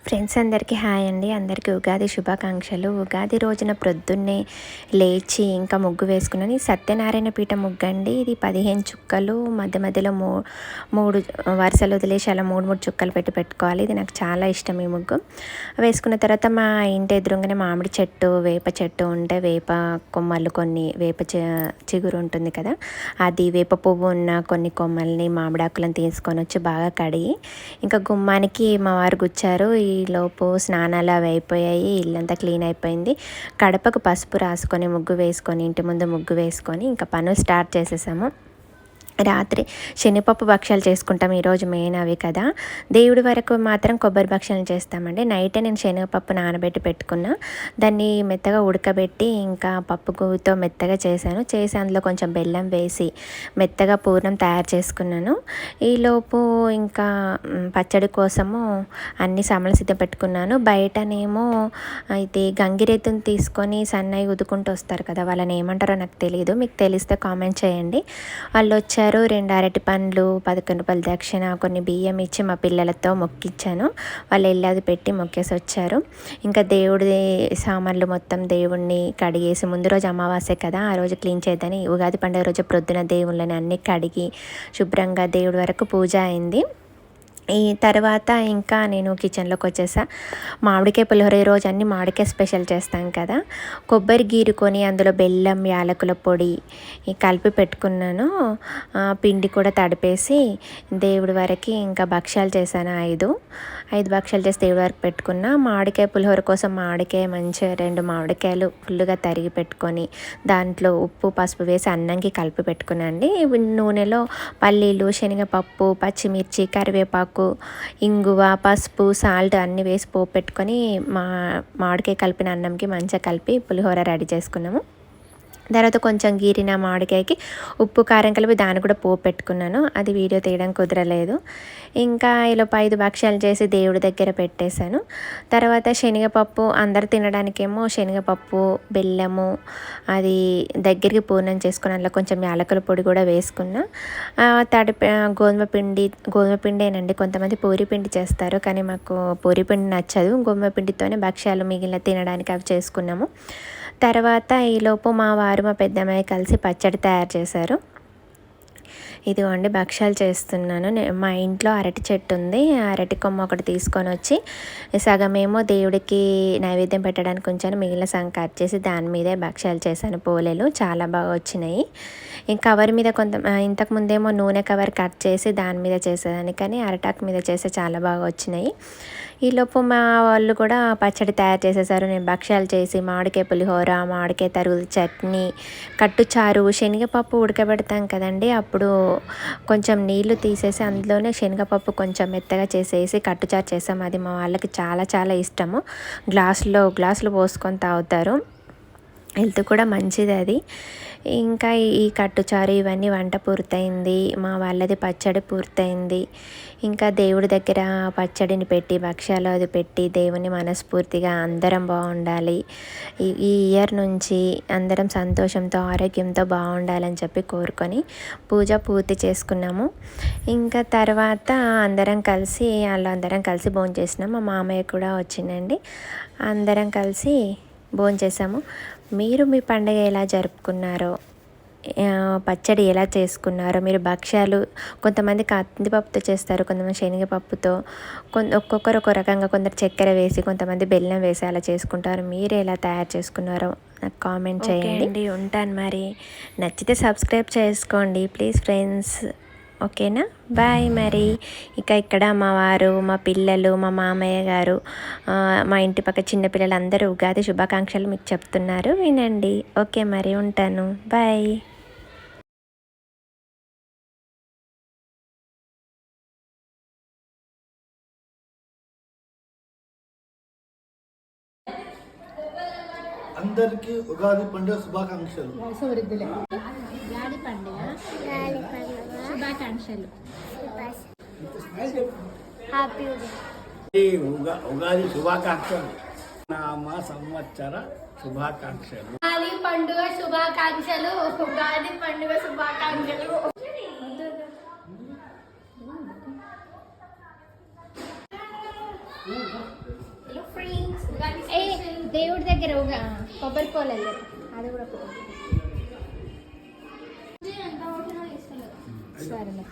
Friends అందరికీ hi అండి. అందరికీ ఉగాది శుభాకాంక్షలు. ఉగాది రోజున ప్రొద్దున్నే లేచి ఇంకా ముగ్గు వేసుకున్నాను. ఈ సత్యనారాయణ పీఠ ముగ్గు అండి. ఇది 15 చుక్కలు మధ్య మధ్యలో మూడు వరుసలు వదిలేసి అలా మూడు చుక్కలు పెట్టుకోవాలి. ఇది నాకు చాలా ఇష్టం ఈ ముగ్గు. వేసుకున్న తర్వాత మా ఇంటి ఎదురుగానే మామిడి చెట్టు, వేప చెట్టు ఉంటే వేప కొమ్మలు కొన్ని చిగురు ఉంటుంది కదా, అది వేప పువ్వు ఉన్న కొన్ని కొమ్మల్ని మామిడాకులను తీసుకొని వచ్చి బాగా కడిగి ఇంకా గుమ్మానికి మా వారు గుచ్చారు. ఈలోపు స్నానాలు అవి అయిపోయాయి, ఇల్లంతా క్లీన్ అయిపోయింది. కడపకు పసుపు రాసుకొని ముగ్గు వేసుకొని ఇంటి ముందు ముగ్గు వేసుకొని ఇంకా పనులు స్టార్ట్ చేసేసాము. రాత్రి శనగపప్పు భక్ష్యాలు చేసుకుంటాం. ఈరోజు మెయిన్ అవి కదా. దేవుడి వరకు మాత్రం కొబ్బరి భక్ష్యాలు చేస్తామండి. నైటే నేను శనగపప్పు నానబెట్టి పెట్టుకున్నా, దాన్ని మెత్తగా ఉడకబెట్టి ఇంకా పప్పు గువ్వుతో మెత్తగా చేసి అందులో కొంచెం బెల్లం వేసి మెత్తగా పూర్ణం తయారు చేసుకున్నాను. ఈలోపు ఇంకా పచ్చడి కోసము అన్ని సామాన్లు సిద్ధ పెట్టుకున్నాను. బయటనేమో అయితే గంగిరెద్దుని తీసుకొని సన్నయ్య ఉదుకుంటూ వస్తారు కదా, వాళ్ళని ఏమంటారో నాకు తెలియదు, మీకు తెలిస్తే కామెంట్ చేయండి. వాళ్ళు వచ్చారు. 2 అరటి పండ్లు, 11 రూపాయల దక్షిణ, కొన్ని బియ్యం ఇచ్చి మా పిల్లలతో మొక్కిచ్చాను. వాళ్ళు ఇల్లాది పెట్టి మొక్కేసి వచ్చారు. ఇంకా దేవుడి సామాన్లు మొత్తం దేవుణ్ణి కడిగేసి, ముందు రోజు అమావాస్య కదా, ఆ రోజు క్లీన్ చేద్దని ఉగాది పండుగ రోజు ప్రొద్దున దేవుళ్ళని అన్నీ కడిగి శుభ్రంగా దేవుడి వరకు పూజ అయింది. ఈ తర్వాత ఇంకా నేను కిచెన్లోకి వచ్చేసా. మామిడికాయ పులిహోర ఈరోజు అన్ని మామిడికాయ స్పెషల్ చేస్తాం కదా. కొబ్బరి గీరుకొని అందులో బెల్లం, యాలకుల పొడి కలిపి పెట్టుకున్నాను. పిండి కూడా తడిపేసి దేవుడి వరకు ఇంకా భక్ష్యాలు చేశాను. 5 భక్ష్యాలు చేసి దేవుడి వరకు పెట్టుకున్నా. మామిడికాయ పులిహోర కోసం మామిడికాయ మంచిగా 2 మామిడికాయలు ఫుల్గా తరిగి పెట్టుకొని దాంట్లో ఉప్పు పసుపు వేసి అన్నంకి కలిపి పెట్టుకున్నాండి. నూనెలో పల్లీలు, శనగపప్పు, పచ్చిమిర్చి, కరివేపాకు, ఇంగువ, పసుపు, సాల్ట్ అన్నీ వేసి పోపు పెట్టుకొని మామిడికాయ కలిపిన అన్నంకి మంచిగా కలిపి పులిహోర రెడీ చేసుకున్నాము. తర్వాత కొంచెం గీరిన మామిడికాయకి ఉప్పు కారం కలిపి దాన్ని కూడా పోపు పెట్టుకున్నాను. అది వీడియో తీయడం కుదరలేదు. ఇంకా ఇలా 5 భక్ష్యాలు చేసి దేవుడి దగ్గర పెట్టేశాను. తర్వాత శనగపప్పు అందరు తినడానికేమో శనగపప్పు, బెల్లము అది దగ్గరికి పూర్ణం చేసుకుని అందులో కొంచెం యాలకుల పొడి కూడా వేసుకున్నా. గోధుమ పిండేనండి. కొంతమంది పూరి పిండి చేస్తారు, కానీ మాకు పూరి పిండి నచ్చదు. గోధుమ పిండితోనే భక్ష్యాలు మిగిలిన తినడానికి అవి చేసుకున్నాము. తర్వాత ఈలోపు మా వారు మా పెద్దమ్మాయి కలిసి పచ్చడి తయారు చేశారు. ఇదిగోండి భక్ష్యాలు చేస్తున్నాను. మా ఇంట్లో అరటి చెట్టు ఉంది. అరటి కొమ్మ ఒకటి తీసుకొని వచ్చి సగమేమో దేవుడికి నైవేద్యం పెట్టడానికి ఉంచాను, మిగిలిన సగం కట్ చేసి దాని మీదే భక్ష్యాలు చేశాను. పోలేలు చాలా బాగా వచ్చినాయి. ఈ కవర్ మీద ఇంతకుముందేమో నూనె కవర్ కట్ చేసి దాని మీద చేసేదాన్ని, కానీ అరటాకు మీద చేస్తే చాలా బాగా వచ్చినాయి. ఈలోపు మా వాళ్ళు కూడా పచ్చడి తయారు చేసేసారు. నేను భక్ష్యాలు చేసి మామిడికాయ పులిహోర, మామిడికాయ తరుగుల చట్నీ, కట్టుచారు, శనగపప్పు ఉడకబెడతాం కదండి, అప్పుడు కొంచెం నీళ్లు తీసేసి అందులోనే శనగపప్పు కొంచెం మెత్తగా చేసేసి కట్టుచారు చేసాం. అది మా వాళ్ళకి చాలా చాలా ఇష్టము. గ్లాసులు పోసుకొని తాగుతారు. హెల్త్ కూడా మంచిది అది. ఇంకా ఈ కట్టుచారు ఇవన్నీ వంట పూర్తయింది. మా వాళ్ళది పచ్చడి పూర్తయింది. ఇంకా దేవుడి దగ్గర పచ్చడిని పెట్టి భక్ష్యాలు అది పెట్టి దేవుని మనస్ఫూర్తిగా అందరం బాగుండాలి, ఈ ఇయర్ నుంచి అందరం సంతోషంతో ఆరోగ్యంతో బాగుండాలని చెప్పి కోరుకొని పూజ పూర్తి చేసుకున్నాము. ఇంకా తర్వాత అందరం కలిసి భోంచేసినాం. మా మామయ్య కూడా వచ్చిందండి. అందరం కలిసి భోంచేసాము. మీరు మీ పండుగ ఎలా జరుపుకున్నారో, పచ్చడి ఎలా చేసుకున్నారో, మీరు భక్ష్యాలు కొంతమంది కందిపప్పుతో చేస్తారు, కొంతమంది శనగపప్పుతో, ఒక్కొక్కరు ఒక రకంగా, కొందరు చక్కెర వేసి, కొంతమంది బెల్లం వేసి అలా చేసుకుంటారు. మీరు ఎలా తయారు చేసుకున్నారో నాకు కామెంట్ చేయండి. ఉంటాను మరి. నచ్చితే సబ్స్క్రైబ్ చేసుకోండి ప్లీజ్ ఫ్రెండ్స్. ఓకేనా, బాయ్ మరి. ఇక్కడ మా వారు, మా పిల్లలు, మా మామయ్య గారు, మా ఇంటి పక్క చిన్నపిల్లలు అందరూ ఉగాది శుభాకాంక్షలు మీకు చెప్తున్నారు, వినండి. ఓకే మరి, ఉంటాను, బాయ్. అందరికీ ఉగాది పండుగ శుభాకాంక్షలు. ఉగాది శుభాకాంక్షలు. నామ సంవత్సర శుభాకాంక్షలు. ఉగాది పండుగ శుభాకాంక్షలు. ఉగాది పండుగ శుభాకాంక్షలు. హలో ఫ్రెండ్స్ ఏ దేవుడి దగ్గర కొబ్బరి పోలేదు అది కూడా సరేలే